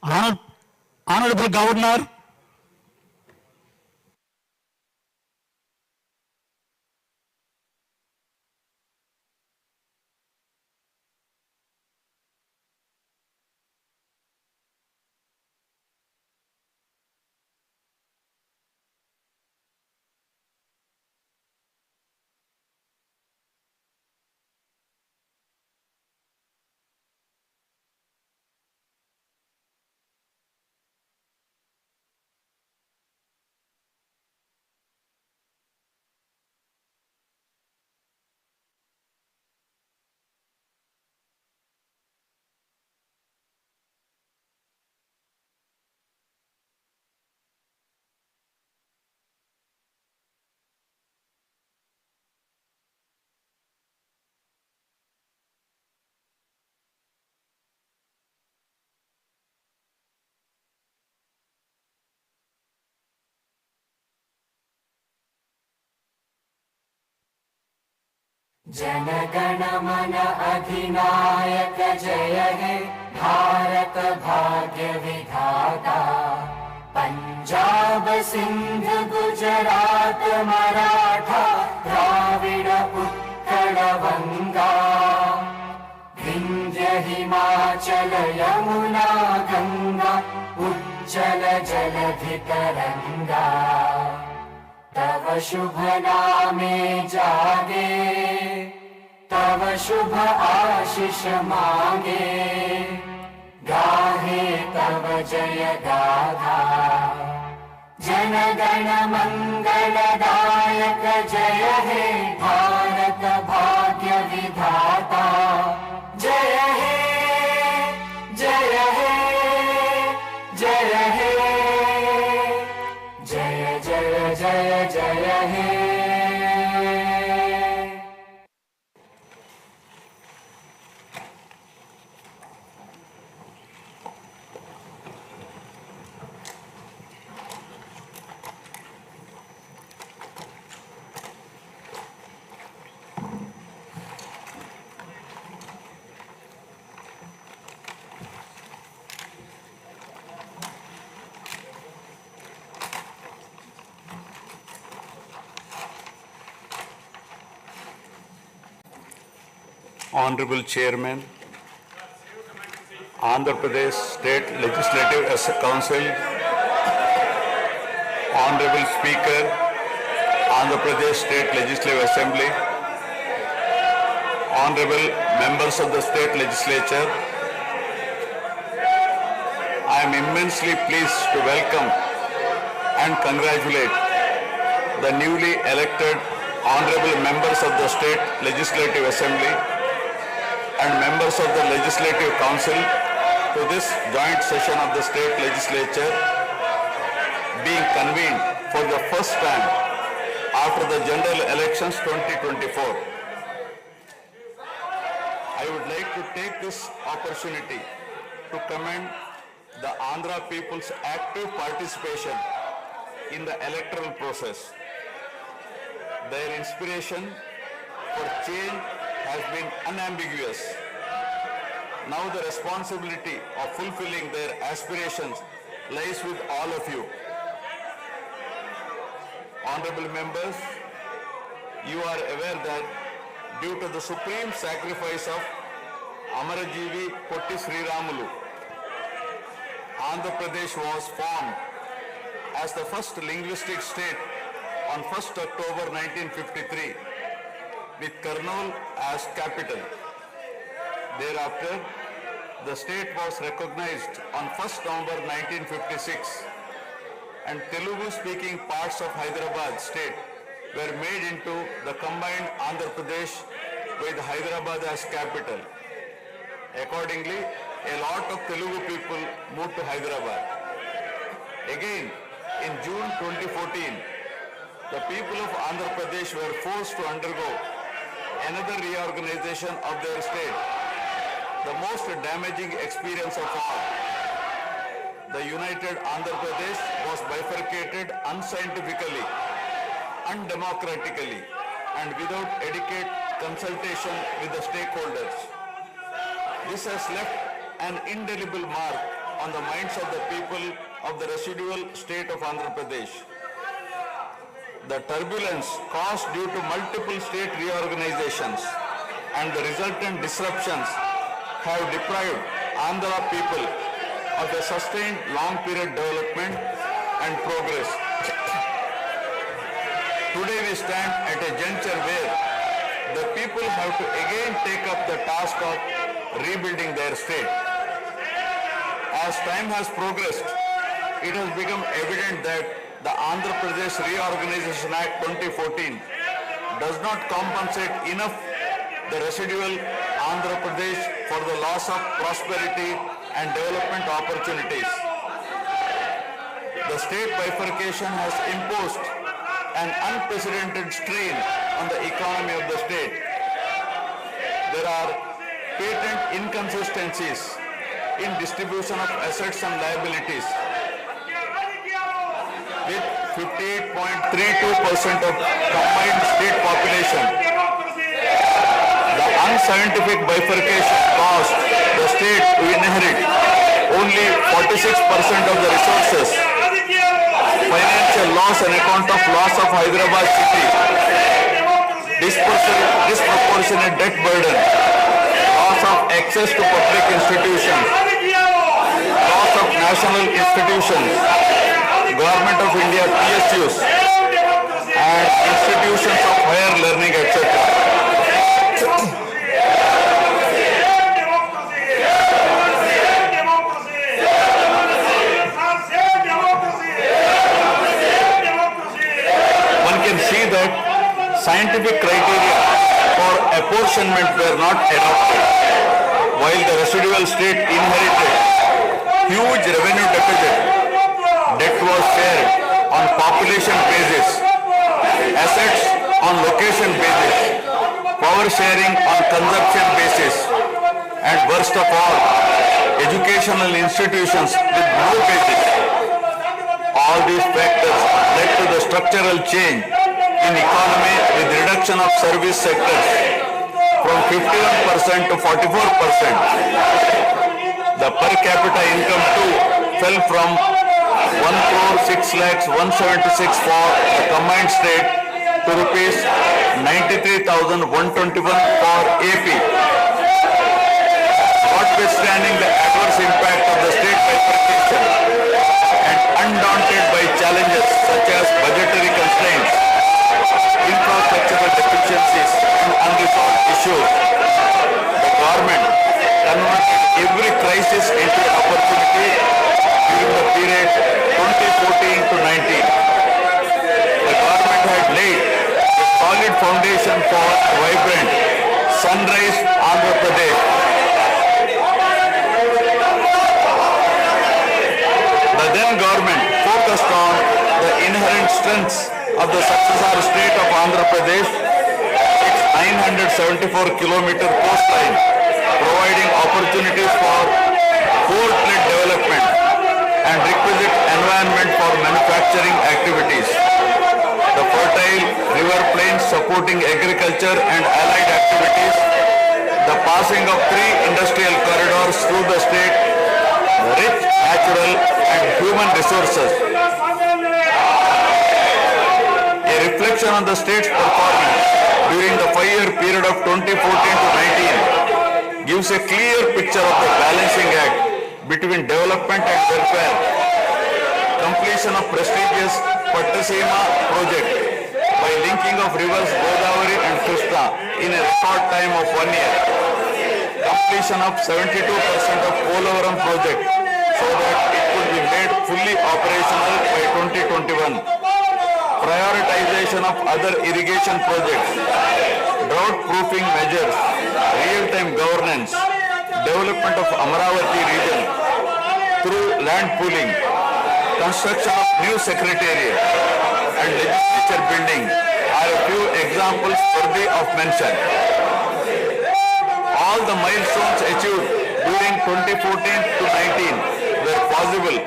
Honorable Governor, जनगण मन अधिनायक जय हे भारत भाग्य विधाता। पंजाब सिंध गुजरात मराठा द्राविड़ उत्कल वंगा। विंध्य हिमाचल यमुना गंगा उज्जल जलधि तरंगा। तव शुभ नामे जागे तव शुभ आशीष मांगे। गाहे तव जय गाथा जनगण मंगलदायक जय हे भारत भाग्य विधाता। जय हे जय हे जय हे जय जय जय जय हे। Honorable Chairman, Andhra Pradesh State Legislative Council, Honorable Speaker, Andhra Pradesh State Legislative Assembly, Honorable Members of the State Legislature, I am immensely pleased to welcome and congratulate the newly elected Honorable Members of the State Legislative Assembly and members of the Legislative Council to this joint session of the State Legislature being convened for the first time after the General Elections 2024. I would like to take this opportunity to commend the Andhra people's active participation in the electoral process. Their inspiration for change has been unambiguous. Now the responsibility of fulfilling their aspirations lies with all of you. Honorable members, you are aware that due to the supreme sacrifice of Amarajeevi Potti Sriramulu, Andhra Pradesh was formed as the first linguistic state on 1st October 1953 with Kurnool as capital. Thereafter, the state was recognized on 1st November 1956 and Telugu-speaking parts of Hyderabad state were made into the combined Andhra Pradesh with Hyderabad as capital. Accordingly, a lot of Telugu people moved to Hyderabad. Again, in June 2014, the people of Andhra Pradesh were forced to undergo another reorganization of their state, the most damaging experience of all. The united Andhra Pradesh was bifurcated unscientifically, undemocratically, and without adequate consultation with the stakeholders. This has left an indelible mark on the minds of the people of the residual state of Andhra Pradesh. The turbulence caused due to multiple state reorganizations and the resultant disruptions have deprived Andhra people of a sustained long period development and progress. Today we stand at a juncture where the people have to again take up the task of rebuilding their state. As time has progressed, it has become evident that the Andhra Pradesh Reorganization Act 2014 does not compensate enough the residual Andhra Pradesh for the loss of prosperity and development opportunities. The state bifurcation has imposed an unprecedented strain on the economy of the state. There are patent inconsistencies in distribution of assets and liabilities, with 58.32% of combined state population. The unscientific bifurcation caused the state to inherit only 46% of the resources. Financial loss on account of loss of Hyderabad city, disproportionate debt burden, loss of access to public institutions, loss of national institutions, Government of India PSUs, and institutions of higher learning, etc. Scientific criteria for apportionment were not adopted, while the residual state inherited huge revenue deficit. Debt was shared on population basis, assets on location basis, power sharing on consumption basis, and worst of all, educational institutions with no basis. All these factors led to the structural change in economy with reduction of service sectors from 51% to 44%. The per capita income too fell from 1,06,176 for the combined state to rupees 93,121 for AP. Notwithstanding the adverse impact of the state bifurcation and undaunted by challenges such as budgetary constraints, infrastructural deficiencies and unresolved issues, the government converted every crisis into an opportunity during the period 2014 to 19. The government had laid a solid foundation for a vibrant sunrise Andhra Pradesh. The then government focused on the inherent strengths of the successor state of Andhra Pradesh, its 974-kilometer coastline, providing opportunities for port-led development and requisite environment for manufacturing activities. The fertile river plains supporting agriculture and allied activities, the passing of 3 industrial corridors through the state, rich natural and human resources. Reflection on the state's performance during the 5-year period of 2014 to 19 gives a clear picture of the balancing act between development and welfare. Completion of prestigious Pattasima project by linking of rivers Godavari and Krishna in a record time of 1 year. Completion of 72% of Polavaram project so that it could be made fully operational by 2021. Prioritization of other irrigation projects, drought-proofing measures, real-time governance, development of Amaravati region through land pooling, construction of new secretariat and legislature building are a few examples worthy of mention. All the milestones achieved during 2014 to 19 were possible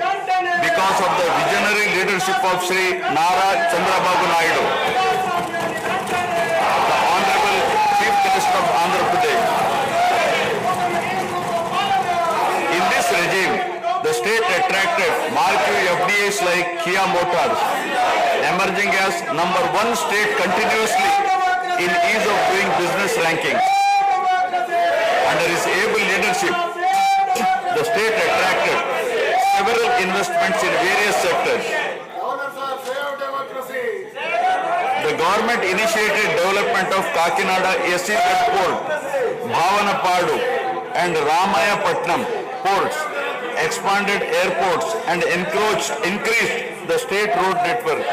because of the visionary leadership of Sri Chandrababu, the Honorable Chief Minister of Andhra Pradesh. In this regime, the state attracted marquee FDIs like Kia Motors, emerging as #1 state continuously in ease of doing business rankings. Under his able leadership, the state attracted several investments in various sectors. The government initiated development of Kakinada SEZ Port, Bhavanapadu and Ramayapatnam ports, expanded airports and increased the state road network.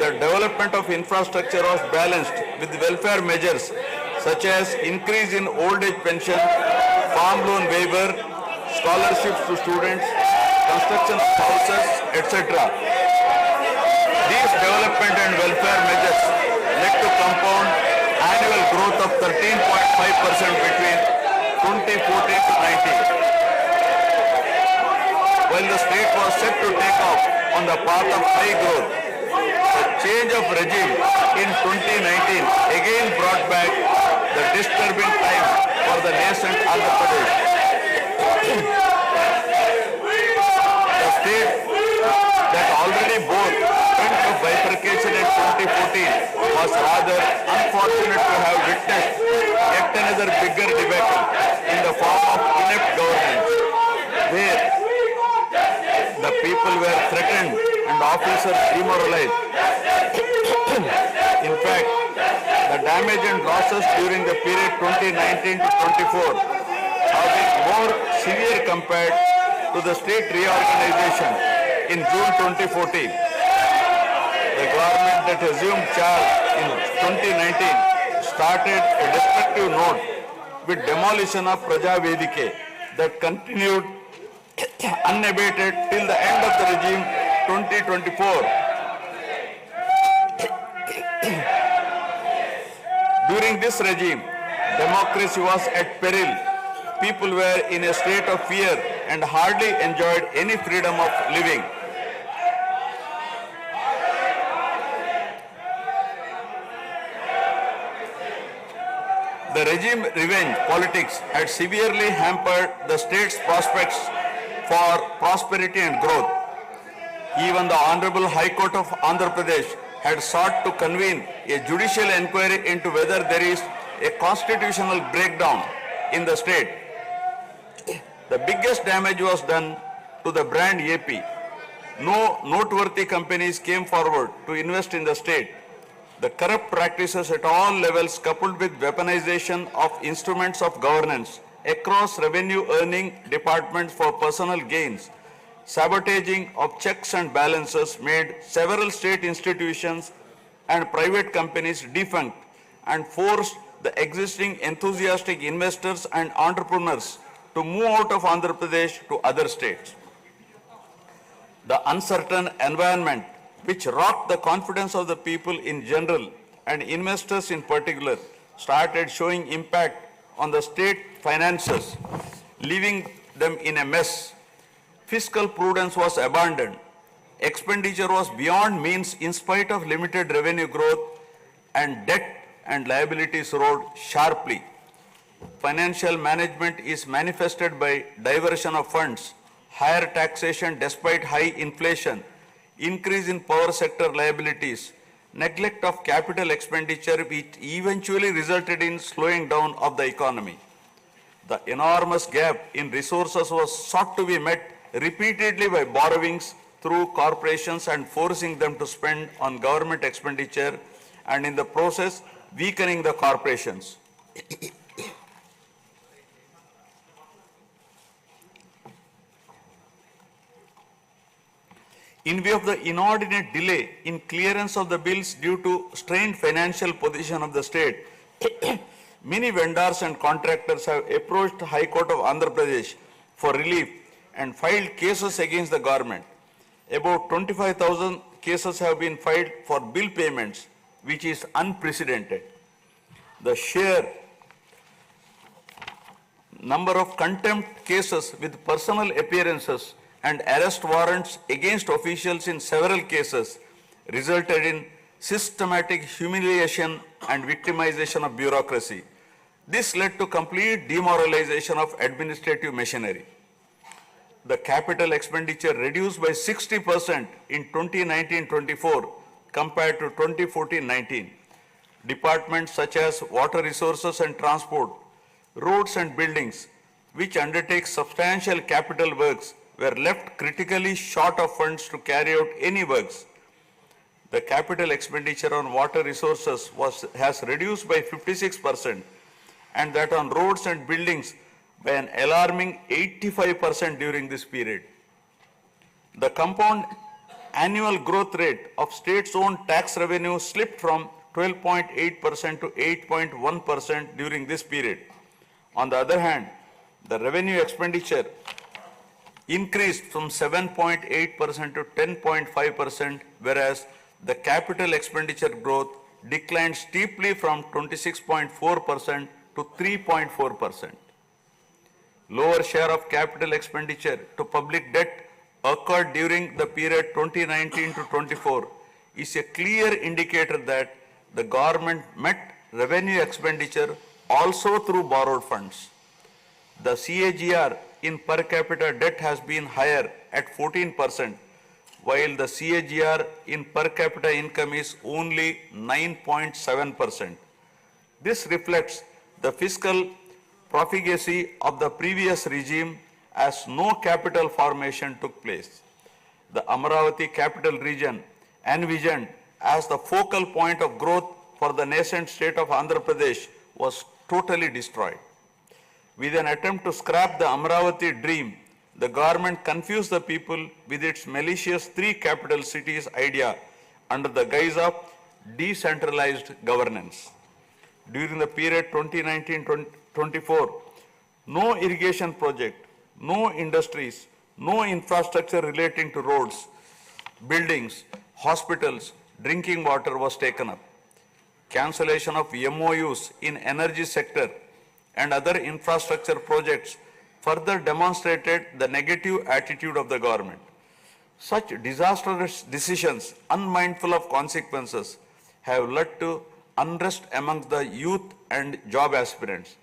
The development of infrastructure was balanced with welfare measures such as increase in old age pension, farm loan waiver, scholarships to students, construction of houses, etc. These development and welfare measures led to compound annual growth of 13.5% between 2014 to 19. While the state was set to take off on the path of high growth, the change of regime in 2019 again brought back the disturbing time for the nascent Andhra Pradesh. The state that already bore front of bifurcation in 2014 was rather unfortunate to have witnessed yet another bigger debacle in the form of inept governance, where the people were threatened and officers demoralized. In fact, the damage and losses during the period 2019 to 24 have been more severe compared to the state reorganization in June 2014. The government that assumed charge in 2019 started a destructive note with demolition of Praja Vedike that continued unabated till the end of the regime 2024. During this regime, democracy was at peril. People were in a state of fear and hardly enjoyed any freedom of living. The regime revenge politics had severely hampered the state's prospects for prosperity and growth. Even the Honorable High Court of Andhra Pradesh had sought to convene a judicial inquiry into whether there is a constitutional breakdown in the state. The biggest damage was done to the brand AP. No noteworthy companies came forward to invest in the state. The corrupt practices at all levels, coupled with weaponization of instruments of governance across revenue earning departments for personal gains, sabotaging of checks and balances, made several state institutions and private companies defunct and forced the existing enthusiastic investors and entrepreneurs to move out of Andhra Pradesh to other states. The uncertain environment which rocked the confidence of the people in general and investors in particular started showing impact on the state finances, leaving them in a mess. Fiscal prudence was abandoned. Expenditure was beyond means in spite of limited revenue growth, and debt and liabilities rose sharply. Financial management is manifested by diversion of funds, higher taxation despite high inflation, increase in power sector liabilities, neglect of capital expenditure, which eventually resulted in slowing down of the economy. The enormous gap in resources was sought to be met repeatedly by borrowings through corporations and forcing them to spend on government expenditure, and in the process weakening the corporations. In view of the inordinate delay in clearance of the bills due to strained financial position of the state, many vendors and contractors have approached High Court of Andhra Pradesh for relief and filed cases against the government. About 25,000 cases have been filed for bill payments, which is unprecedented. The sheer number of contempt cases with personal appearances and arrest warrants against officials in several cases resulted in systematic humiliation and victimization of bureaucracy. This led to complete demoralization of administrative machinery. the capital expenditure reduced by 60% in 2019-24 compared to 2014-19. Departments such as water resources and transport, roads and buildings, which undertake substantial capital works, were left critically short of funds to carry out any works. The capital expenditure on water resources has reduced by 56%, and that on roads and buildings by an alarming 85% during this period. The compound annual growth rate of states-owned tax revenue slipped from 12.8% to 8.1% during this period. On the other hand, the revenue expenditure increased from 7.8% to 10.5%, whereas the capital expenditure growth declined steeply from 26.4% to 3.4%. Lower share of capital expenditure to public debt occurred during the period 2019 to 24 is a clear indicator that the government met revenue expenditure also through borrowed funds. The CAGR in per capita debt has been higher at 14%, while the CAGR in per capita income is only 9.7%. This reflects the fiscal profligacy of the previous regime as no capital formation took place. The Amaravati capital region, envisioned as the focal point of growth for the nascent state of Andhra Pradesh, was totally destroyed. With an attempt to scrap the Amaravati dream, the government confused the people with its malicious three capital cities idea under the guise of decentralized governance. During the period 2019-24, no irrigation project, no industries, no infrastructure relating to roads, buildings, hospitals, drinking water was taken up. Cancellation of MOUs in energy sector and other infrastructure projects further demonstrated the negative attitude of the government. Such disastrous decisions, unmindful of consequences, have led to unrest amongst the youth and job aspirants.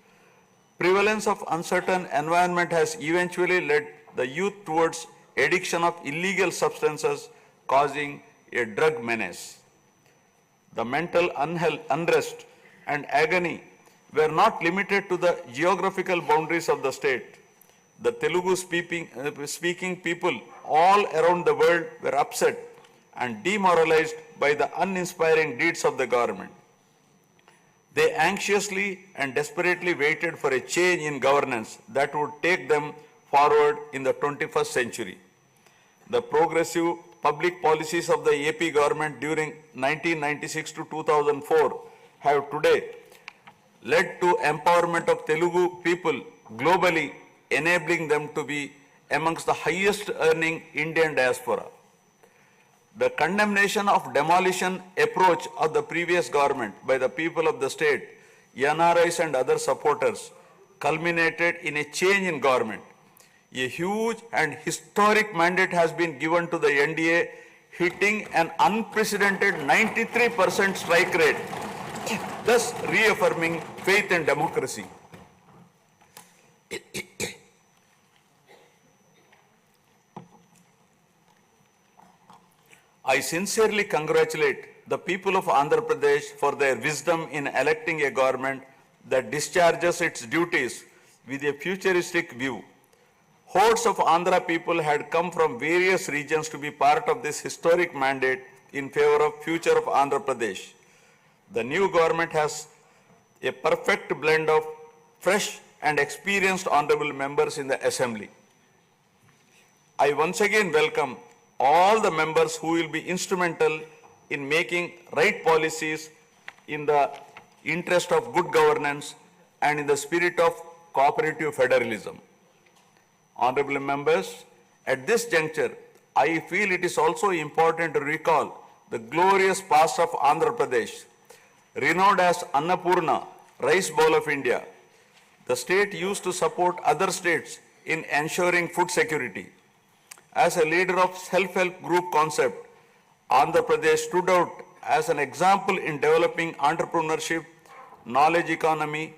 Prevalence of uncertain environment has eventually led the youth towards addiction of illegal substances, causing a drug menace. The mental unrest and agony were not limited to the geographical boundaries of the state. The Telugu speaking people all around the world were upset and demoralized by the uninspiring deeds of the government. They anxiously and desperately waited for a change in governance that would take them forward in the 21st century. The progressive public policies of the AP government during 1996 to 2004 have today led to empowerment of Telugu people globally, enabling them to be amongst the highest earning Indian diaspora. The condemnation of demolition approach of the previous government by the people of the state, NRIs and other supporters, culminated in a change in government. A huge and historic mandate has been given to the NDA, hitting an unprecedented 93% strike rate, thus reaffirming faith in democracy. I sincerely congratulate the people of Andhra Pradesh for their wisdom in electing a government that discharges its duties with a futuristic view. Hordes of Andhra people had come from various regions to be part of this historic mandate in favor of future of Andhra Pradesh. The new government has a perfect blend of fresh and experienced honorable members in the assembly. I once again welcome all the members who will be instrumental in making right policies in the interest of good governance and in the spirit of cooperative federalism. Honorable members, at this juncture, I feel it is also important to recall the glorious past of Andhra Pradesh. Renowned as Annapurna, rice bowl of India, the state used to support other states in ensuring food security. As a leader of self-help group concept, Andhra Pradesh stood out as an example in developing entrepreneurship, knowledge economy,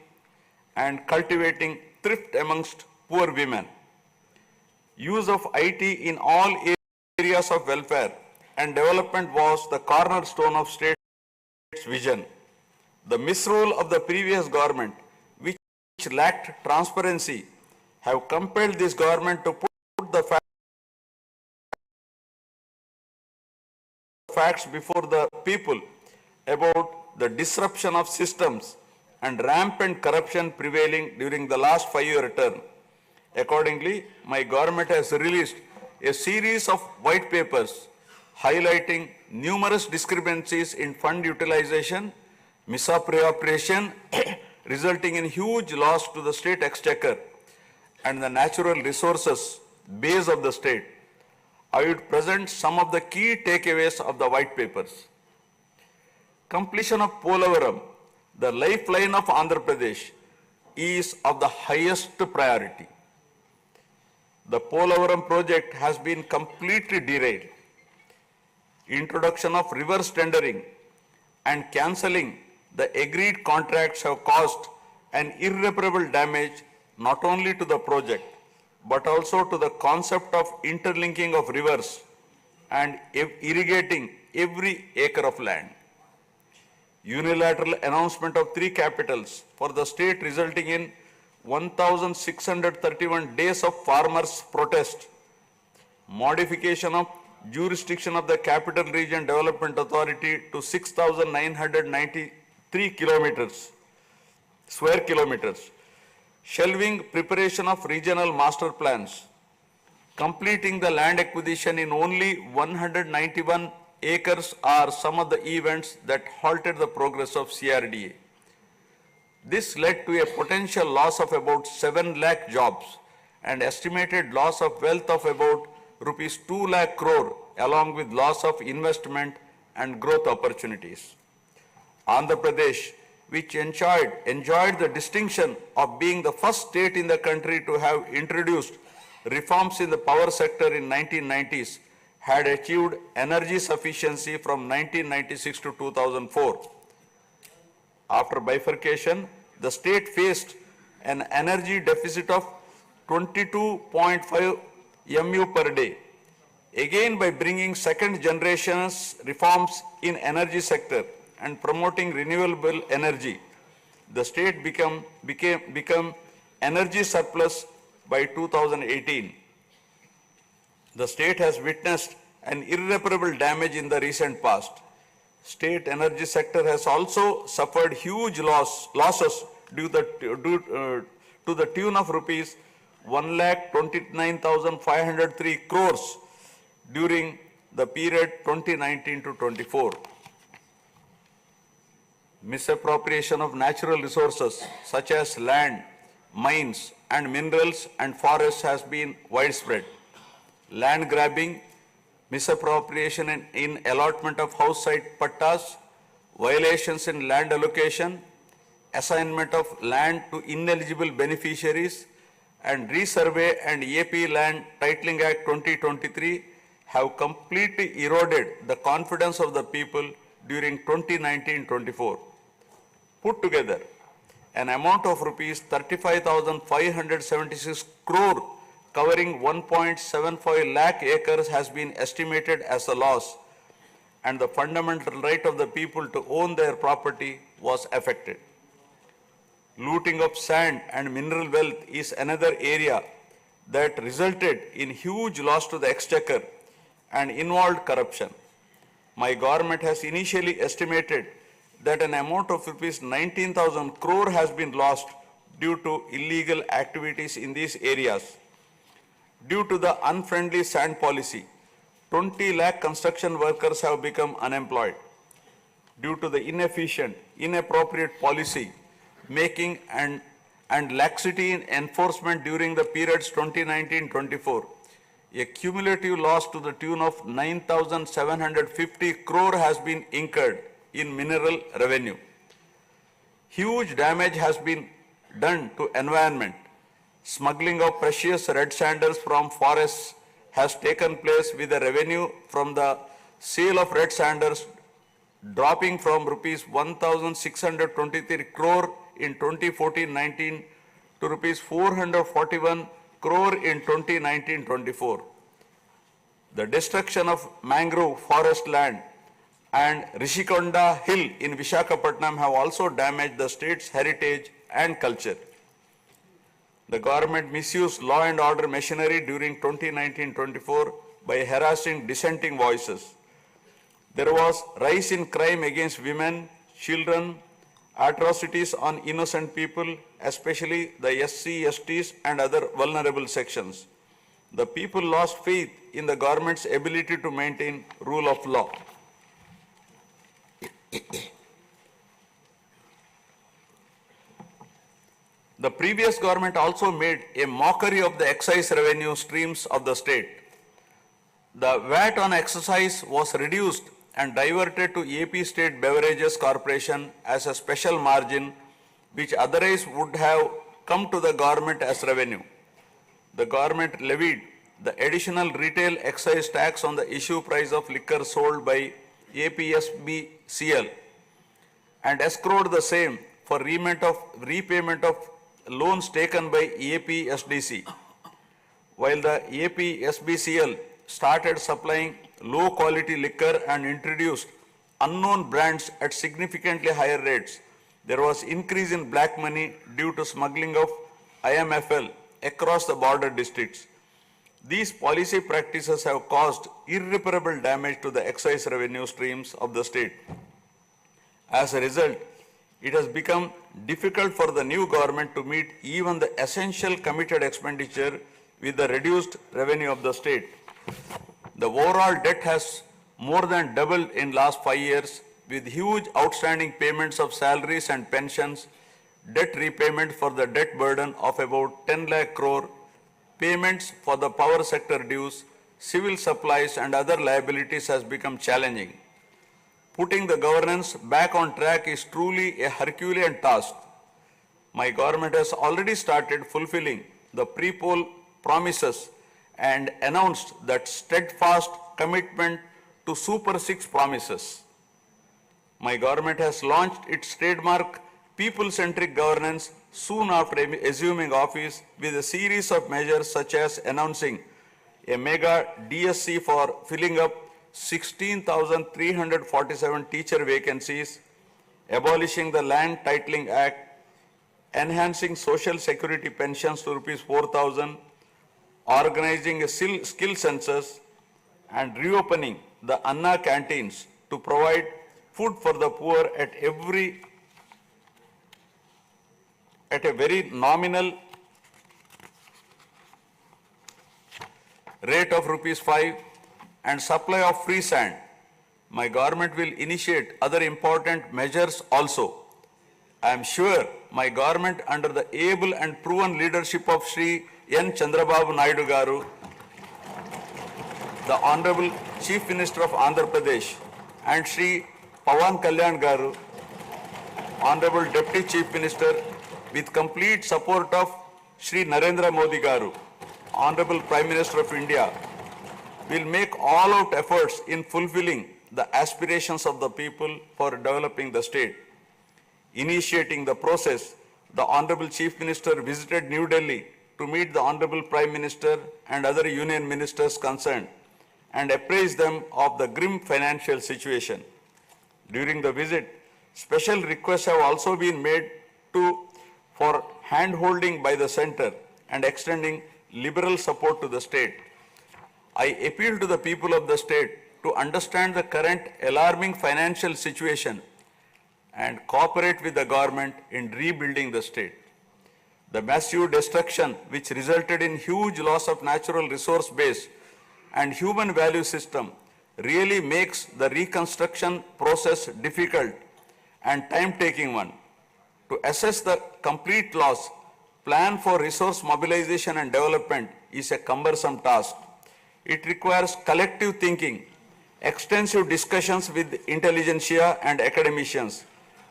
and cultivating thrift amongst poor women. Use of IT in all areas of welfare and development was the cornerstone of state's vision. The misrule of the previous government, which lacked transparency, have compelled this government to put the facts before the people about the disruption of systems and rampant corruption prevailing during the last 5-year term. Accordingly, my government has released a series of white papers highlighting numerous discrepancies in fund utilization, misappropriation, resulting in huge loss to the state exchequer and the natural resources base of the state. I would present some of the key takeaways of the white papers. Completion of Polavaram, the lifeline of Andhra Pradesh, is of the highest priority. The Polavaram project has been completely derailed. Introduction of reverse tendering and cancelling the agreed contracts have caused an irreparable damage not only to the project but also to the concept of interlinking of rivers and irrigating every acre of land. Unilateral announcement of 3 capitals for the state resulting in 1,631 days of farmers' protest. Modification of jurisdiction of the Capital Region Development Authority to 6,993 square kilometers. Shelving preparation of regional master plans. Completing the land acquisition in only 191 acres are some of the events that halted the progress of CRDA. This led to a potential loss of about 7 lakh jobs and estimated loss of wealth of about rupees 2 lakh crore along with loss of investment and growth opportunities. Andhra Pradesh, which enjoyed the distinction of being the first state in the country to have introduced reforms in the power sector in 1990s, had achieved energy sufficiency from 1996 to 2004. After bifurcation, the state faced an energy deficit of 22.5 MU per day. Again, by bringing second generation's reforms in energy sector and promoting renewable energy, the state become energy surplus by 2018. The state has witnessed an irreparable damage in the recent past. State energy sector has also suffered huge losses to the tune of rupees 1,29,503 crores during the period 2019 to 24. Misappropriation of natural resources such as land, mines and minerals and forests has been widespread. Land grabbing, misappropriation in allotment of house site pattas, violations in land allocation, assignment of land to ineligible beneficiaries, and Resurvey and AP Land Titling Act 2023 have completely eroded the confidence of the people during 2019-24. Put together, an amount of rupees 35,576 crore covering 1.75 lakh acres has been estimated as a loss, and the fundamental right of the people to own their property was affected. Looting of sand and mineral wealth is another area that resulted in huge loss to the exchequer and involved corruption. My government has initially estimated that an amount of rupees 19,000 crore has been lost due to illegal activities in these areas. Due to the unfriendly sand policy, 20 lakh construction workers have become unemployed. Due to the inefficient, inappropriate policy making and laxity in enforcement during the periods 2019-24, a cumulative loss to the tune of 9,750 crore has been incurred in mineral revenue. Huge damage has been done to environment. Smuggling of precious red sanders from forests has taken place with the revenue from the sale of red sanders dropping from rupees 1,623 crore in 2014-19 to rupees 441 crore in 2019-24. The destruction of mangrove forest land and Rishikonda Hill in Vishakhapatnam have also damaged the state's heritage and culture. The government misused law and order machinery during 2019-24 by harassing dissenting voices. There was rise in crime against women, children, atrocities on innocent people, especially the SC, STs and other vulnerable sections. The people lost faith in the government's ability to maintain rule of law. The previous government also made a mockery of the excise revenue streams of the state. The VAT on excise was reduced and diverted to AP State Beverages Corporation as a special margin which otherwise would have come to the government as revenue. The government levied the additional retail excise tax on the issue price of liquor sold by APSBCL and escrowed the same for repayment of loans taken by APSDC. While the APSBCL started supplying low quality liquor and introduced unknown brands at significantly higher rates, there was increase in black money due to smuggling of IMFL across the border districts. These policy practices have caused irreparable damage to the excise revenue streams of the state. As a result, it has become difficult for the new government to meet even the essential committed expenditure with the reduced revenue of the state. The overall debt has more than doubled in last 5 years with huge outstanding payments of salaries and pensions, debt repayment for the debt burden of about 10 lakh crore, payments for the power sector dues, civil supplies and other liabilities has become challenging. Putting the governance back on track is truly a Herculean task. My government has already started fulfilling the pre-poll promises and announced that steadfast commitment to Super 6 promises. My government has launched its trademark people-centric governance soon after assuming office with a series of measures such as announcing a mega DSC for filling up 16,347 teacher vacancies, abolishing the Land Titling Act, enhancing social security pensions to Rs 4,000, organizing a skill census, and reopening the Anna canteens to provide food for the poor at a very nominal rate of Rs 5 and supply of free sand. My government will initiate other important measures also. I am sure my government under the able and proven leadership of Shri N. Chandrababu Naidu Garu, the Honorable Chief Minister of Andhra Pradesh, and Shri Pawan Kalyan Garu, Honorable Deputy Chief Minister, with complete support of Shri Narendra Modi Garu, Honorable Prime Minister of India, will make all-out efforts in fulfilling the aspirations of the people for developing the state. Initiating the process, the Honorable Chief Minister visited New Delhi to meet the Honorable Prime Minister and other union ministers concerned and apprise them of the grim financial situation. During the visit, special requests have also been made for hand-holding by the center and extending liberal support to the state. I appeal to the people of the state to understand the current alarming financial situation and cooperate with the government in rebuilding the state. The massive destruction which resulted in huge loss of natural resource base and human value system really makes the reconstruction process difficult and time-taking one. To assess the complete loss, plan for resource mobilization and development is a cumbersome task. It requires collective thinking, extensive discussions with intelligentsia and academicians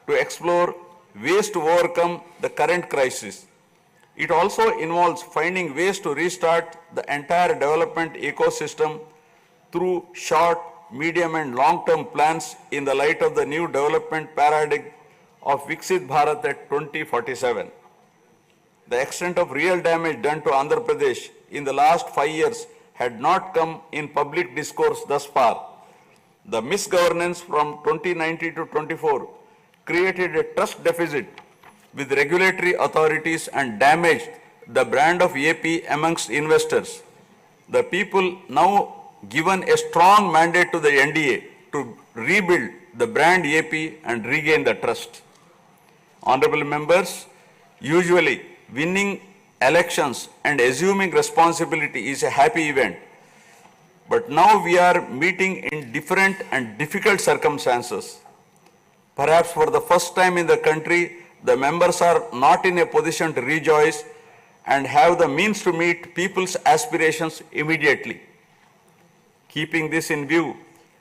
to explore ways to overcome the current crisis. It also involves finding ways to restart the entire development ecosystem through short, medium and long-term plans in the light of the new development paradigm of Viksit Bharat at 2047. the extent of real damage done to Andhra Pradesh in the last 5 years had not come in public discourse thus far. The misgovernance from 2019 to 24 created a trust deficit with regulatory authorities and damaged the brand of AP amongst investors. The people now given a strong mandate to the NDA to rebuild the brand AP and regain the trust. Honorable members, usually winning elections and assuming responsibility is a happy event. But now we are meeting in different and difficult circumstances. Perhaps for the first time in the country, the members are not in a position to rejoice and have the means to meet people's aspirations immediately. Keeping this in view,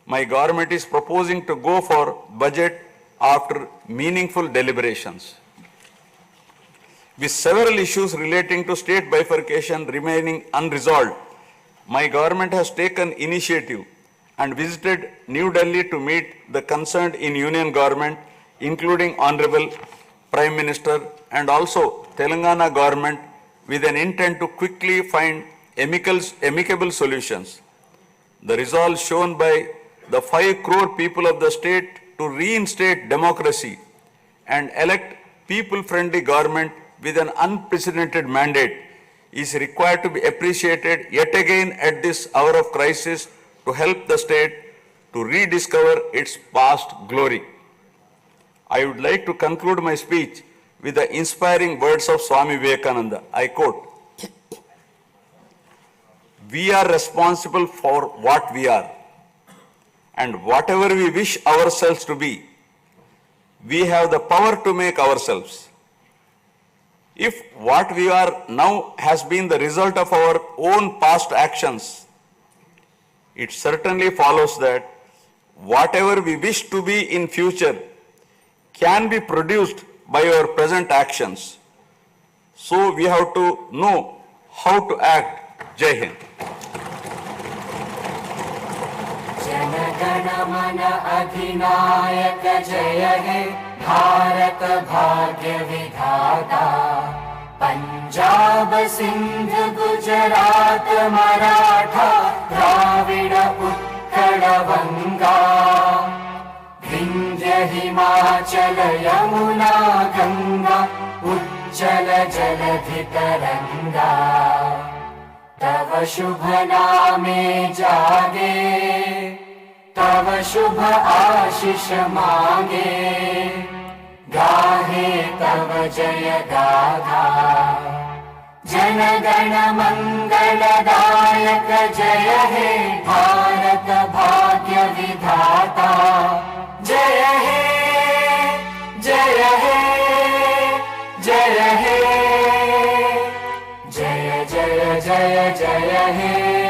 my government is proposing to go for budget after meaningful deliberations. With several issues relating to state bifurcation remaining unresolved, my government has taken initiative and visited New Delhi to meet the concerned in Union government, including Honorable Prime Minister and also Telangana government, with an intent to quickly find amicable solutions. The resolve shown by the 5 crore people of the state to reinstate democracy and elect people-friendly government with an unprecedented mandate is required to be appreciated yet again at this hour of crisis to help the state to rediscover its past glory. I would like to conclude my speech with the inspiring words of Swami Vivekananda. I quote, "We are responsible for what we are, and whatever we wish ourselves to be, we have the power to make ourselves. If what we are now has been the result of our own past actions, it certainly follows that whatever we wish to be in future can be produced by our present actions. So we have to know how to act." Jai Hind. Jana Gana मन अधिनायक जय हे भारत भाग्य विधाता। पंजाब सिंध गुजरात मराठा द्राविड उत्कल बंगा। विंध्य हिमाचल यमुना गंगा उज्जल जलधि तरंगा। तव शुभ नामे जागे, तव शुभ आशीष मांगे। गाहे तव जय गाथा, जन गण मंगलदायक जय हे भारत भाग्य विधाता। जय हे जय हे जय हे जय जय जय जय हे।